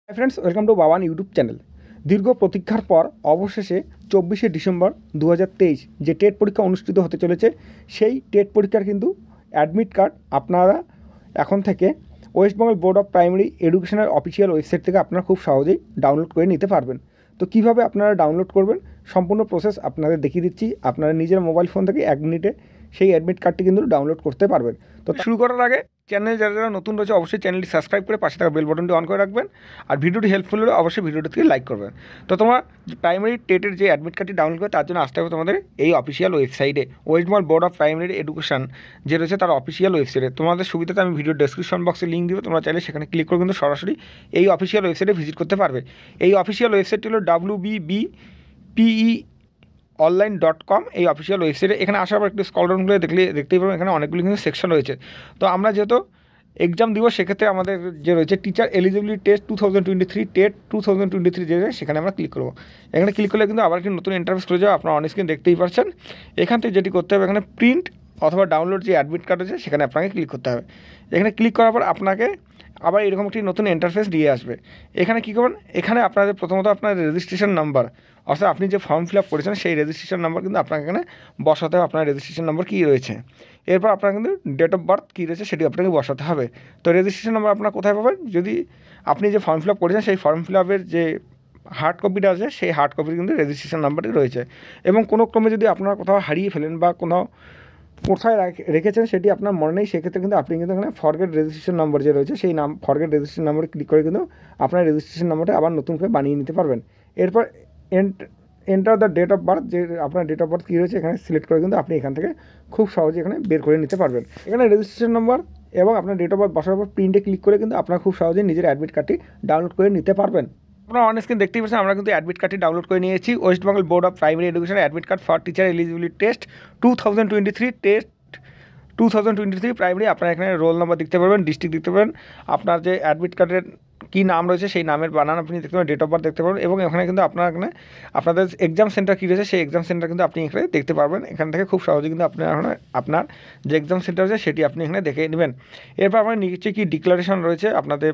Hi friends, welcome to Baban YouTube channel. দীর্ঘ প্রতীক্ষার পর অবশেষে 24শে ডিসেম্বর 2023 যে টেট পরীক্ষা অনুষ্ঠিত হতে চলেছে, সেই টেট পরীক্ষার কিন্তু অ্যাডমিট কার্ড আপনারা এখন থেকে West Bengal board of primary এডুকেশনের অফিসিয়াল ওয়েবসাইট থেকে আপনারা খুব সহজেই ডাউনলোড করে নিতে পারবেন। তো কীভাবে আপনারা ডাউনলোড করবেন সম্পূর্ণ প্রসেস আপনাদের দেখিয়ে দিচ্ছি। আপনারা নিজের মোবাইল ফোন থেকে 1 মিনিটে সেই অ্যাডমিট কার্ডটি কিন্তু ডাউনলোড করতে পারবেন। তো শুরু করার আগে চ্যানেলে যারা যারা নতুন রয়েছে অবশ্যই চ্যানেলটি সাবস্ক্রাইব করে পাশে থাকা বেল বাটনটি অন করে রাখবেন। আর ভিডিওটি হেল্পফুল হলে অবশ্যই ভিডিওটিকে লাইক করবেন। তো তোমার প্রাইমারি টেটের যে অ্যাডমিট কার্ডটি ডাউনলোড করে তার জন্য আসতে হবে তোমাদের এই অফিসিয়াল ওয়েবসাইটে, West Bengal board of primary education যে রয়েছে তার অফিসিয়াল ওয়েবসাইটে। তোমাদের সুবিধাতে আমি ভিডিও ডেসক্রিপশন বক্সে লিঙ্ক দিব, তোমরা চাইলে সেখানে ক্লিক করে কিন্তু সরাসরি এই অফিসিয়াল ওয়েবসাইটে ভিজিট করতে পারবে। এই অফিসিয়াল ওয়েবসাইটটি হলো wbbpenline.com। এই অফিসিয়াল ওয়েবসাইটে এখানে আসার পর একটু স্ক্রল ডাউন করে দেখতেই পাবেন এখানে অনেকগুলি কিন্তু সেকশন রয়েছে। তো আমরা যেহেতু এক্সাম দিব সেক্ষেত্রে আমাদের যে রয়েছে টিচার এলিজিবিলিটি টেস্ট 2023 টেট 2023 যে সেখানে আমরা ক্লিক করবো। এখানে ক্লিক করলে কিন্তু আবার একটি নতুন ইন্টারফেস খুলে যাবে, আপনারা অন স্ক্রিন দেখতেই পাচ্ছেন। এখান থেকে যেটি করতে হবে এখানে প্রিন্ট অথবা ডাউনলোড যে অ্যাডমিট কার্ড আছে সেখানে আপনাকে ক্লিক করতে হবে। এখানে ক্লিক করার পর আপনাকে আবার এরকম একটি নতুন ইন্টারফেস দিয়ে আসবে। এখানে কী করবেন, এখানে আপনাদের প্রথমত আপনার রেজিস্ট্রেশন নাম্বার অর্থাৎ আপনি যে ফর্ম ফিল আপ করেছেন সেই রেজিস্ট্রেশন নাম্বার কিন্তু আপনাকে এখানে বসাতে হবে। আপনার রেজিস্ট্রেশন নাম্বার কী রয়েছে, এরপর আপনার কিন্তু ডেট অফ বার্থ কী রয়েছে সেটি আপনাকে বসাতে হবে। তো রেজিস্ট্রেশন নাম্বার আপনার কোথায় পাবেন, যদি আপনি যে ফর্ম ফিল আপ করেছেন সেই ফর্ম ফিল আপের যে হার্ড কপিটা আছে সেই হার্ড কপির কিন্তু রেজিস্ট্রেশন নাম্বারটি রয়েছে। এবং কোনো ক্রমে যদি আপনারা কোথাও হারিয়ে ফেলেন বা কোথায় রেখেছেন সেটি আপনার মনে নেই, সেক্ষেত্রে কিন্তু আপনি কিন্তু এখানে ফরগেট রেজিস্ট্রেশন নাম্বার যে রয়েছে সেই ফরগেট রেজিস্ট্রেশন নাম্বারে ক্লিক করে কিন্তু আপনার রেজিস্ট্রেশন নাম্বারটা আবার নতুন করে বানিয়ে নিতে পারবেন। এরপর enter the date of birth, যে আপনার ডেট অফ বার্থ কী রয়েছে এখানে সিলেক্ট করে কিন্তু আপনি এখান থেকে খুব সহজে এখানে বের করে নিতে পারবেন। এখানে রেজিস্ট্রেশন নাম্বার এবং আপনার ডেট অফ বার্থ বসার পর প্রিন্টে ক্লিক করে কিন্তু আপনারা খুব সহজেই নিজের অ্যাডমিট কার্ডটি ডাউনলোড করে নিতে পারবেন। আপনারা অন স্ক্রিন দেখতেই পাচ্ছেন আমরা কিন্তু অ্যাডমিট কার্ডটি ডাউনলোড করে নিয়েছি। West Bengal board of primary education admit card for teacher eligibility test 2023 test 2023 primary. আপনারা এখানে রোল নাম্বার দেখতে পারবেন, ডিস্ট্রিক্ট দেখতে পাবেন, আপনার যে অ্যাডমিট কার্ডের কী নাম রয়েছে সেই নামের বানান আপনি দেখতে পাবেন, ডেট অফ বার্থ দেখতে পারবেন এবং এখানে কিন্তু আপনার এখানে আপনাদের এক্সাম সেন্টার কী রয়েছে সেই এক্সাম সেন্টার কিন্তু আপনি এখানে দেখতে পারবেন। এখান থেকে খুব সহজে কিন্তু আপনার যে এক্সাম সেন্টার আছে সেটি আপনি এখানে দেখে নেবেন। এরপর আপনার নিচে কী ডিক্লারেশন রয়েছে, আপনাদের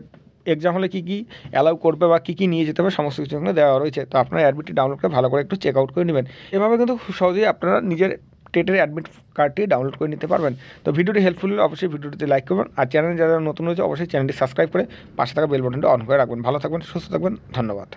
এক্সাম হলে কী কী অ্যালাউ করবে বা কী কী নিয়ে যেতে হবে সমস্ত কিছু এখানে দেওয়া রয়েছে। তো আপনার অ্যাডমিটটি ডাউনলোড করে ভালো করে একটু চেক আউট করে নেবেন। এভাবে কিন্তু খুব সহজেই আপনারা নিজের টেটের অ্যাডমিট কার্ডটি ডাউনলোড করে নিতে পারবেন। তো ভিডিওটি হেল্পফুল হলে অবশ্যই ভিডিওটিতে লাইক করবেন, আর চ্যানেলে যারা নতুন রয়েছে অবশ্যই চ্যানেলটি সাবস্ক্রাইব করে পাশে থাকা বেল বাটনটি অন করে রাখবেন। ভালো থাকবেন, সুস্থ থাকবেন, ধন্যবাদ।